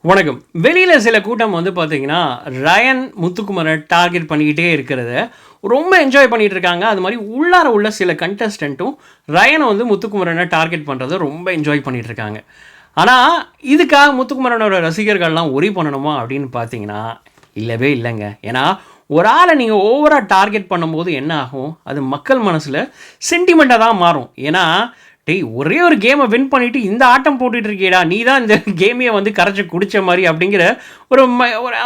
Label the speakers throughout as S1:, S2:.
S1: வணக்கம். வெளியில் சில கூட்டம் வந்து பார்த்தீங்கன்னா, ரயன் முத்துக்குமரன் டார்கெட் பண்ணிக்கிட்டே இருக்கிறத ரொம்ப என்ஜாய் பண்ணிட்டு இருக்காங்க. அது மாதிரி உள்ளார உள்ள சில கண்டஸ்டன்ட்டும் ரயனை வந்து முத்துக்குமரனை டார்கெட் பண்ணுறத ரொம்ப என்ஜாய் பண்ணிட்டு இருக்காங்க. ஆனால் இதுக்காக முத்துக்குமரனோட ரசிகர்கள்லாம் ஒரி பண்ணணுமா அப்படின்னு பார்த்தீங்கன்னா, இல்லவே இல்லைங்க. ஏன்னா ஒரு ஆளை நீங்கள் ஓவராக டார்கெட் பண்ணும்போது என்ன ஆகும், அது மக்கள் மனசில் சென்டிமெண்ட்டாக தான் மாறும். ஏன்னா டேய் ஒரே ஒரு கேமை வின் பண்ணிவிட்டு இந்த ஆட்டம் போட்டுட்டு இருக்கியடா, நீ தான் இந்த கேமையை வந்து கரைச்சி குடித்த மாதிரி அப்படிங்கிற ஒரு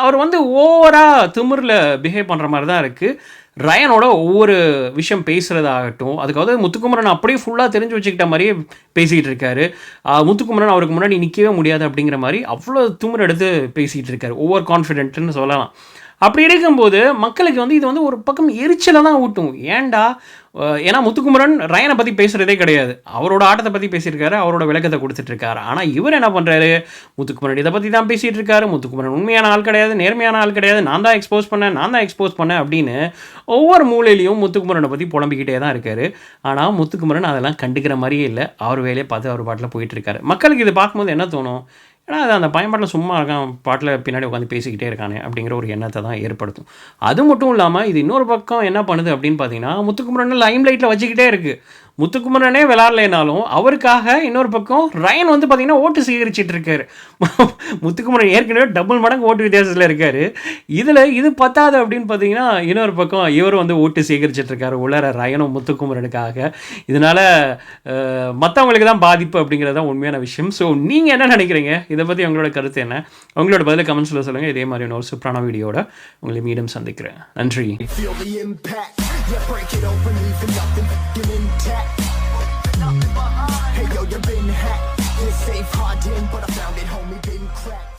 S1: அவர் வந்து ஓவராக திமிரில் பிஹேவ் பண்ணுற மாதிரி தான் இருக்குது. ரயனோட ஒவ்வொரு விஷயம் பேசுகிறதாகட்டும், அதுக்காவது முத்துக்குமரன் அப்படியே ஃபுல்லாக தெரிஞ்சு வச்சுக்கிட்ட மாதிரியே பேசிகிட்டு இருக்காரு. முத்துக்குமரன் அவருக்கு முன்னாடி நிற்கவே முடியாது அப்படிங்கிற மாதிரி அவ்வளோ திமிர் எடுத்து பேசிகிட்டு இருக்காரு. ஓவர் கான்ஃபிடென்ட்னு சொல்லலாம். அப்படி இருக்கும்போது மக்களுக்கு வந்து இது வந்து ஒரு பக்கம் எரிச்சலை தான் ஊட்டும். ஏன்டா, ஏன்னா முத்துக்குமரன் ரயனை பற்றி பேசுகிறதே கிடையாது. அவரோட ஆட்டத்தை பற்றி பேசியிருக்காரு, அவரோட விளக்கத்தை கொடுத்துட்ருக்காரு. ஆனால் இவர் என்ன பண்ணுறாரு, முத்துக்குமரன் இதை பற்றி தான் பேசிகிட்டு இருக்காரு. முத்துக்குமரன் உண்மையான ஆள் கிடையாது, நேர்மையான ஆள் கிடையாது, நான் தான் எக்ஸ்போஸ் பண்ணேன் அப்படின்னு ஒவ்வொரு மூலையிலையும் முத்துக்குமரனை பற்றி புலம்பிக்கிட்டே தான் இருக்காரு. ஆனால் முத்துக்குமரன் அதெல்லாம் கண்டுக்கிற மாதிரியே இல்லை. அவர் வேலையை பார்த்து அவர் பாட்டில் போயிட்டுருக்காரு. மக்களுக்கு இது பார்க்கும்போது என்ன தோணும், ஏன்னா அது அந்த பயன்பாட்டில் சும்மா இருக்கான், பாட்டில் பின்னாடி உட்காந்து பேசிக்கிட்டே இருக்கானே அப்படிங்கிற ஒரு எண்ணத்தை தான் ஏற்படுத்தும். அது மட்டும் இல்லாமல் இது இன்னொரு பக்கம் என்ன பண்ணுது அப்படின்னு பார்த்தீங்கன்னா, முத்துக்குமரன் லைம் லைட்டில் வச்சுக்கிட்டே இருக்குது. முத்துக்குமரனே விளாட்லைனாலும் அவருக்காக இன்னொரு பக்கம் ரயன் வந்து பார்த்திங்கன்னா ஓட்டு சேகரிச்சிட்டு இருக்காரு. முத்துக்குமரன் ஏற்கனவே டபுள் மடங்கு ஓட்டு வித்தியாசத்தில் இருக்கார். இது பத்தாது அப்படின்னு பார்த்தீங்கன்னா, இன்னொரு பக்கம் இவர் வந்து ஓட்டு சேகரிச்சிட்டு இருக்காரு உள்ளார ரயனும் முத்துக்குமரனுக்காக. இதனால் மற்றவங்களுக்கு தான் பாதிப்பு அப்படிங்கிறது தான் உண்மையான விஷயம். ஸோ நீங்கள் என்ன நினைக்கிறீங்க, இதை பற்றி உங்களோட கருத்து என்ன? உங்களோட பதிலை கமெண்ட்ஸில் சொல்லுங்கள். இதே மாதிரி ஒரு சூப்பரான வீடியோட உங்களை மீண்டும் சந்திக்கிறேன். நன்றி. Yeah, break it open, leaving nothing fucking intact. Hey yo, you've been hacked. You're safe, hard in, but I found it, homie, been cracked.